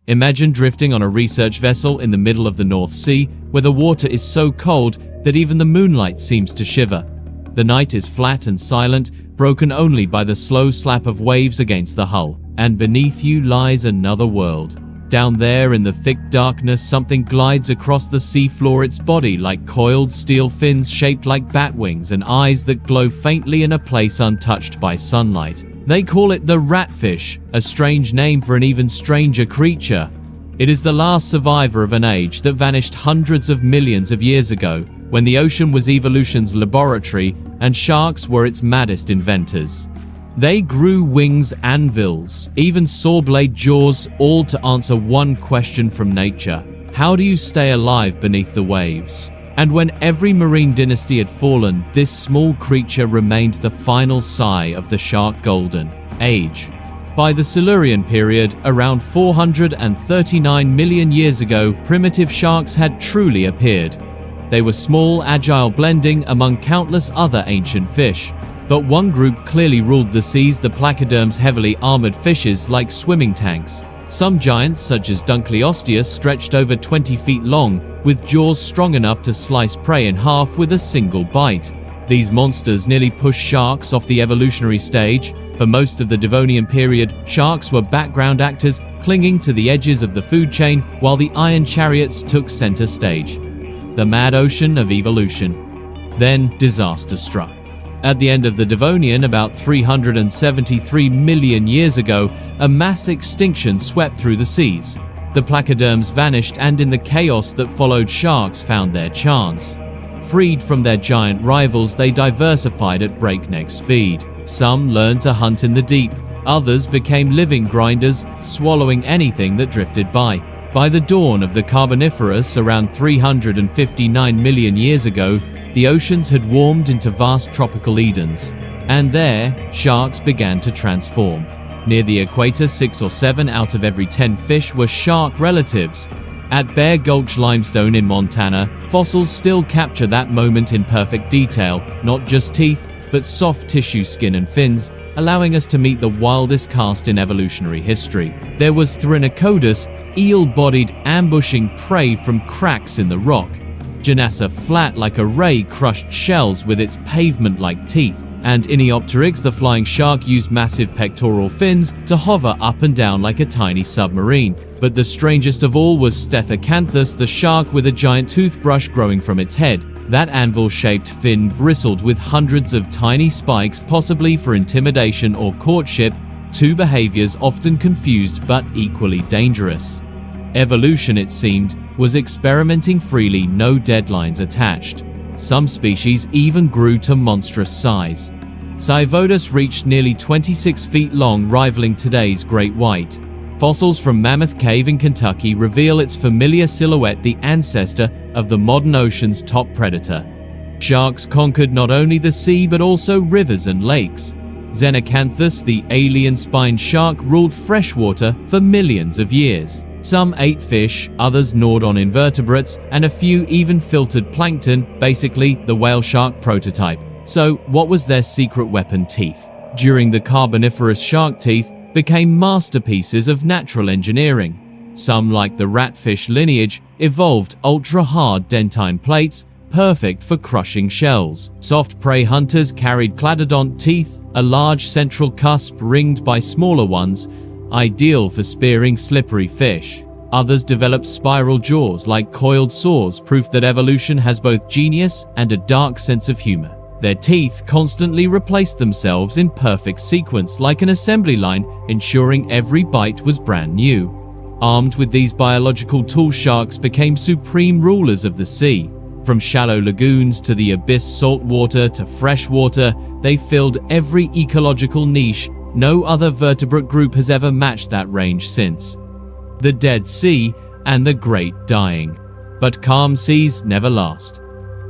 Imagine drifting on a research vessel in the middle of the North Sea, where the water is so cold that even the moonlight seems to shiver. The night is flat and silent, broken only by the slow slap of waves against the hull, and beneath you lies another world. Down there in the thick darkness, something glides across the seafloor, its body like coiled steel fins shaped like bat wings and eyes that glow faintly in a place untouched by sunlight. They call it the ratfish, a strange name for an even stranger creature. It is the last survivor of an age that vanished hundreds of millions of years ago, when the ocean was evolution's laboratory and sharks were its maddest inventors. They grew wings, anvils, even saw-blade jaws, all to answer one question from nature: how do you stay alive beneath the waves? And when every marine dynasty had fallen, this small creature remained the final sigh of the shark golden age. By the Silurian period, around 439 million years ago, primitive sharks had truly appeared. They were small, agile blending among countless other ancient fish. But one group clearly ruled the seas, the placoderms, heavily armored fishes like swimming tanks. Some giants, such as dunkleosteus, stretched over 20 feet long, with jaws strong enough to slice prey in half with a single bite. These monsters nearly pushed sharks off the evolutionary stage. For most of the Devonian period, sharks were background actors, clinging to the edges of the food chain, while the iron chariots took center stage. The mad ocean of evolution. Then disaster struck. At the end of the Devonian, about 373 million years ago, a mass extinction swept through the seas. The placoderms vanished, and in the chaos that followed, sharks found their chance. Freed from their giant rivals, they diversified at breakneck speed. Some learned to hunt in the deep. Others became living grinders, swallowing anything that drifted by. By the dawn of the Carboniferous, around 359 million years ago, the oceans had warmed into vast tropical Edens, and there, sharks began to transform. Near the equator, 6 or 7 out of every 10 fish were shark relatives. At Bear Gulch Limestone in Montana, fossils still capture that moment in perfect detail, not just teeth, but soft tissue, skin and fins, allowing us to meet the wildest cast in evolutionary history. There was synechodus, eel-bodied, ambushing prey from cracks in the rock. Xenacanthus, flat like a ray, crushed shells with its pavement-like teeth. And Iniopteryx, the flying shark, used massive pectoral fins to hover up and down like a tiny submarine. But the strangest of all was stethacanthus, the shark with a giant toothbrush growing from its head. That anvil-shaped fin bristled with hundreds of tiny spikes, possibly for intimidation or courtship, two behaviors often confused but equally dangerous. Evolution, it seemed, was experimenting freely, no deadlines attached. Some species even grew to monstrous size. Synechodus reached nearly 26 feet long, rivaling today's great white. Fossils from Mammoth Cave in Kentucky reveal its familiar silhouette, the ancestor of the modern ocean's top predator. Sharks conquered not only the sea but also rivers and lakes. Xenacanthus, the alien-spined shark, ruled freshwater for millions of years. Some ate fish, others gnawed on invertebrates, and a few even filtered plankton, basically the whale shark prototype. So, what was their secret weapon? Teeth. During the Carboniferous, shark teeth became masterpieces of natural engineering. Some, like the ratfish lineage, evolved ultra-hard dentine plates, perfect for crushing shells. Soft prey hunters carried cladodont teeth, a large central cusp ringed by smaller ones, ideal for spearing slippery fish. Others developed spiral jaws like coiled saws, proof that evolution has both genius and a dark sense of humor. Their teeth constantly replaced themselves in perfect sequence, like an assembly line, ensuring every bite was brand new. Armed with these biological tools, sharks became supreme rulers of the sea. From shallow lagoons to the abyss, saltwater to freshwater, they filled every ecological niche. No other vertebrate group has ever matched that range since. The Dead Sea and the Great Dying. But calm seas never last.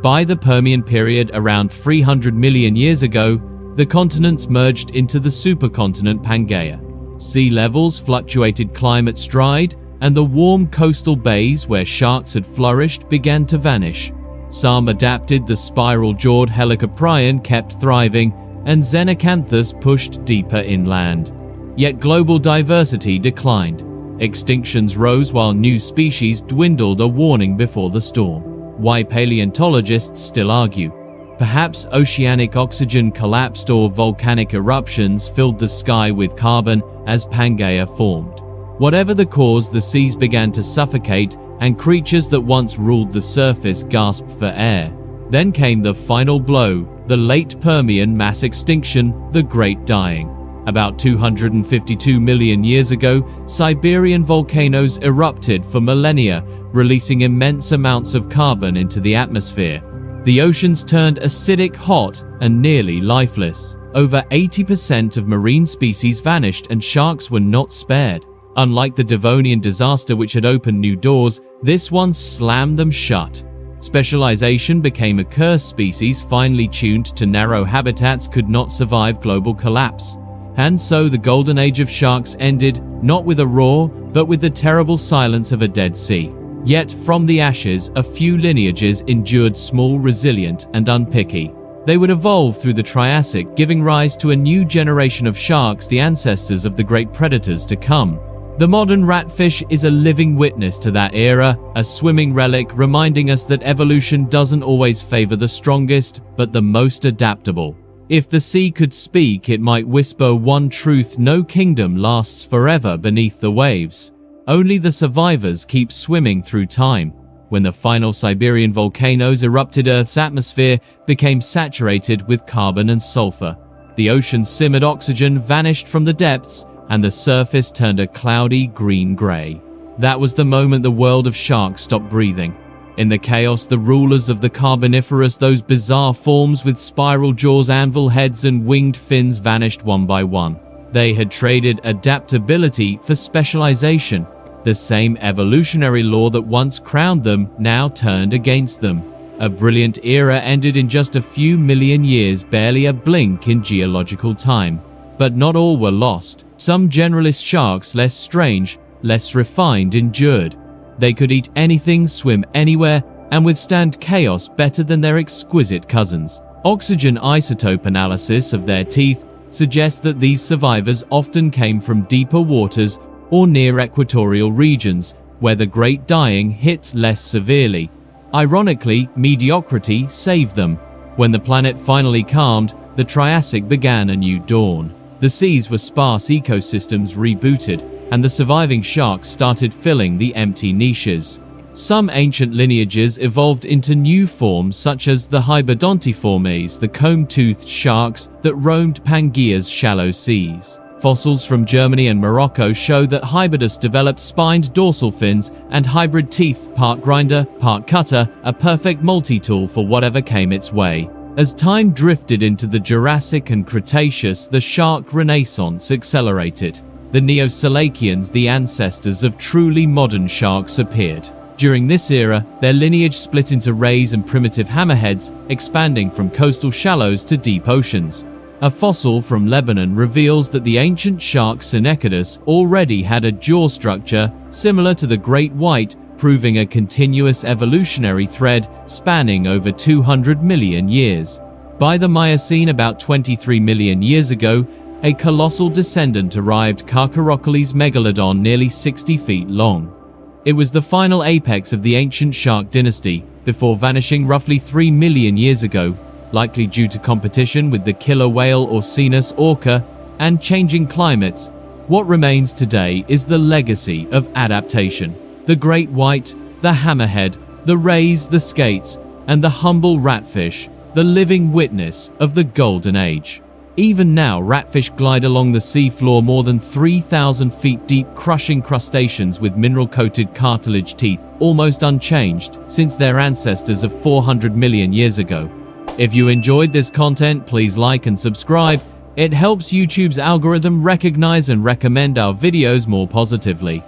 By the Permian period, around 300 million years ago, the continents merged into the supercontinent Pangaea. Sea levels fluctuated, climate dried, and the warm coastal bays where sharks had flourished began to vanish. Some adapted, the spiral-jawed helicoprion kept thriving, and xenacanthus pushed deeper inland. Yet global diversity declined. Extinctions rose while new species dwindled, a warning before the storm. Why paleontologists still argue. Perhaps oceanic oxygen collapsed or volcanic eruptions filled the sky with carbon as Pangaea formed. Whatever the cause, the seas began to suffocate and creatures that once ruled the surface gasped for air. Then came the final blow, the late Permian mass extinction, the Great Dying. About 252 million years ago, Siberian volcanoes erupted for millennia, releasing immense amounts of carbon into the atmosphere. The oceans turned acidic, hot, and nearly lifeless. Over 80% of marine species vanished, and sharks were not spared. Unlike the Devonian disaster, which had opened new doors, this one slammed them shut. Specialization became a curse. Species finely tuned to narrow habitats could not survive global collapse. And so the golden age of sharks ended, not with a roar, but with the terrible silence of a dead sea. Yet from the ashes, a few lineages endured, small, resilient, and unpicky. They would evolve through the Triassic, giving rise to a new generation of sharks, the ancestors of the great predators to come. The modern ratfish is a living witness to that era, a swimming relic reminding us that evolution doesn't always favor the strongest, but the most adaptable. If the sea could speak, it might whisper one truth: no kingdom lasts forever beneath the waves. Only the survivors keep swimming through time. When the final Siberian volcanoes erupted, Earth's atmosphere became saturated with carbon and sulfur. The ocean's simmered oxygen vanished from the depths, and the surface turned a cloudy green-gray. That was the moment the world of sharks stopped breathing. In the chaos, the rulers of the Carboniferous, those bizarre forms with spiral jaws, anvil heads, and winged fins, vanished one by one. They had traded adaptability for specialization. The same evolutionary law that once crowned them now turned against them. A brilliant era ended in just a few million years, barely a blink in geological time. But not all were lost. Some generalist sharks, less strange, less refined, endured. They could eat anything, swim anywhere, and withstand chaos better than their exquisite cousins. Oxygen isotope analysis of their teeth suggests that these survivors often came from deeper waters or near equatorial regions, where the Great Dying hit less severely. Ironically, mediocrity saved them. When the planet finally calmed, the Triassic began a new dawn. The seas were sparse, ecosystems rebooted, and the surviving sharks started filling the empty niches. Some ancient lineages evolved into new forms, such as the hybodontiformes, the comb-toothed sharks that roamed Pangaea's shallow seas. Fossils from Germany and Morocco show that hybodus developed spined dorsal fins and hybrid teeth, part grinder, part cutter, a perfect multi-tool for whatever came its way. As time drifted into the Jurassic and Cretaceous, the shark renaissance accelerated. The Neoselacians, the ancestors of truly modern sharks, appeared. During this era, their lineage split into rays and primitive hammerheads, expanding from coastal shallows to deep oceans. A fossil from Lebanon reveals that the ancient shark synechodus already had a jaw structure similar to the great white, proving a continuous evolutionary thread spanning over 200 million years. By the Miocene, about 23 million years ago, a colossal descendant arrived, Carcharodontes megalodon, nearly 60 feet long. It was the final apex of the ancient shark dynasty, before vanishing roughly 3 million years ago, likely due to competition with the killer whale Orcinus orca and changing climates. What remains today is the legacy of adaptation. The great white, the hammerhead, the rays, the skates, and the humble ratfish, the living witness of the golden age. Even now, ratfish glide along the seafloor more than 3,000 feet deep, crushing crustaceans with mineral-coated cartilage teeth, almost unchanged since their ancestors of 400 million years ago. If you enjoyed this content, please like and subscribe. It helps YouTube's algorithm recognize and recommend our videos more positively.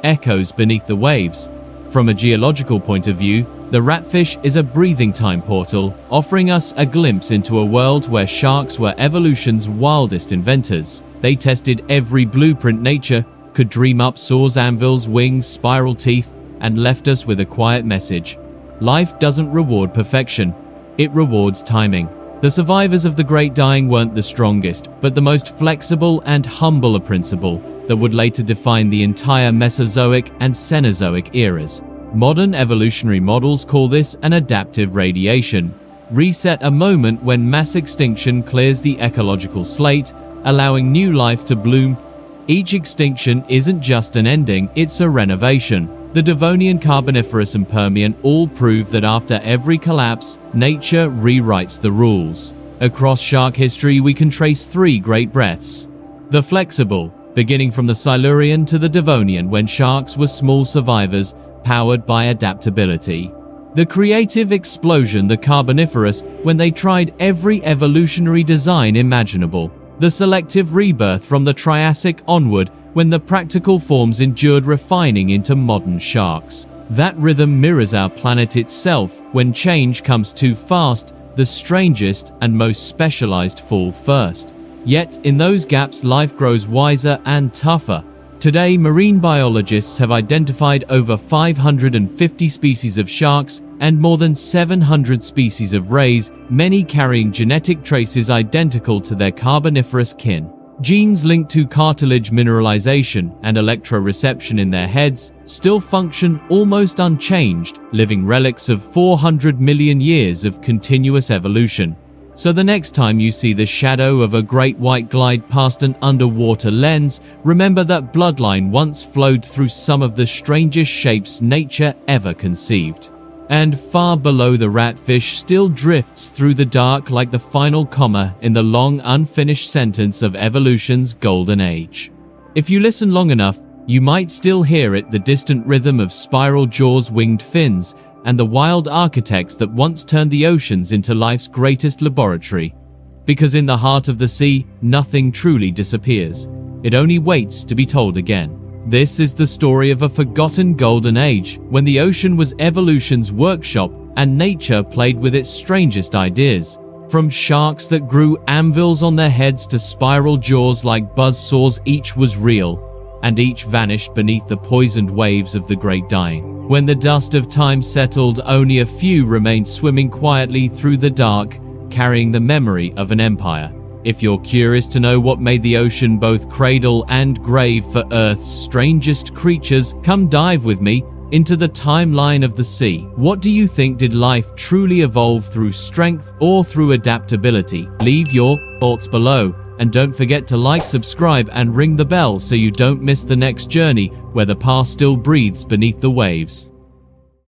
Echoes beneath the waves. From a geological point of view, the ratfish is a breathing time portal, offering us a glimpse into a world where sharks were evolution's wildest inventors. They tested every blueprint nature could dream up: saws, anvils, wings, spiral teeth, and left us with a quiet message. Life doesn't reward perfection, it rewards timing. The survivors of the Great Dying weren't the strongest, but the most flexible and humble of principle. that would later define the entire Mesozoic and Cenozoic eras. Modern evolutionary models call this an adaptive radiation reset, a moment when mass extinction clears the ecological slate, allowing new life to bloom. Each extinction isn't just an ending, it's a renovation. The Devonian, Carboniferous, and Permian all prove that after every collapse, nature rewrites the rules. Across shark history, we can trace three great breaths. The flexible, beginning from the Silurian to the Devonian, when sharks were small survivors powered by adaptability. The creative explosion, the Carboniferous, when they tried every evolutionary design imaginable. The selective rebirth from the Triassic onward, when the practical forms endured refining into modern sharks. That rhythm mirrors our planet itself. When change comes too fast, the strangest and most specialized fall first. Yet, in those gaps, life grows wiser and tougher. Today, marine biologists have identified over 550 species of sharks and more than 700 species of rays, many carrying genetic traces identical to their Carboniferous kin. Genes linked to cartilage mineralization and electroreception in their heads still function almost unchanged, living relics of 400 million years of continuous evolution. So the next time you see the shadow of a great white glide past an underwater lens, remember that bloodline once flowed through some of the strangest shapes nature ever conceived. And far below, the ratfish still drifts through the dark like the final comma in the long unfinished sentence of evolution's golden age. If you listen long enough, you might still hear it, the distant rhythm of spiral jaws, winged fins, and the wild architects that once turned the oceans into life's greatest laboratory. Because in the heart of the sea, nothing truly disappears. It only waits to be told again. This is the story of a forgotten golden age, when the ocean was evolution's workshop and nature played with its strangest ideas. From sharks that grew anvils on their heads to spiral jaws like buzzsaws, each was real, and each vanished beneath the poisoned waves of the great dying. When the dust of time settled, only a few remained swimming quietly through the dark, carrying the memory of an empire. If you're curious to know what made the ocean both cradle and grave for Earth's strangest creatures, come dive with me into the timeline of the sea. What do you think? Did life truly evolve through strength or through adaptability? Leave your thoughts below, and don't forget to like, subscribe, and ring the bell so you don't miss the next journey where the past still breathes beneath the waves.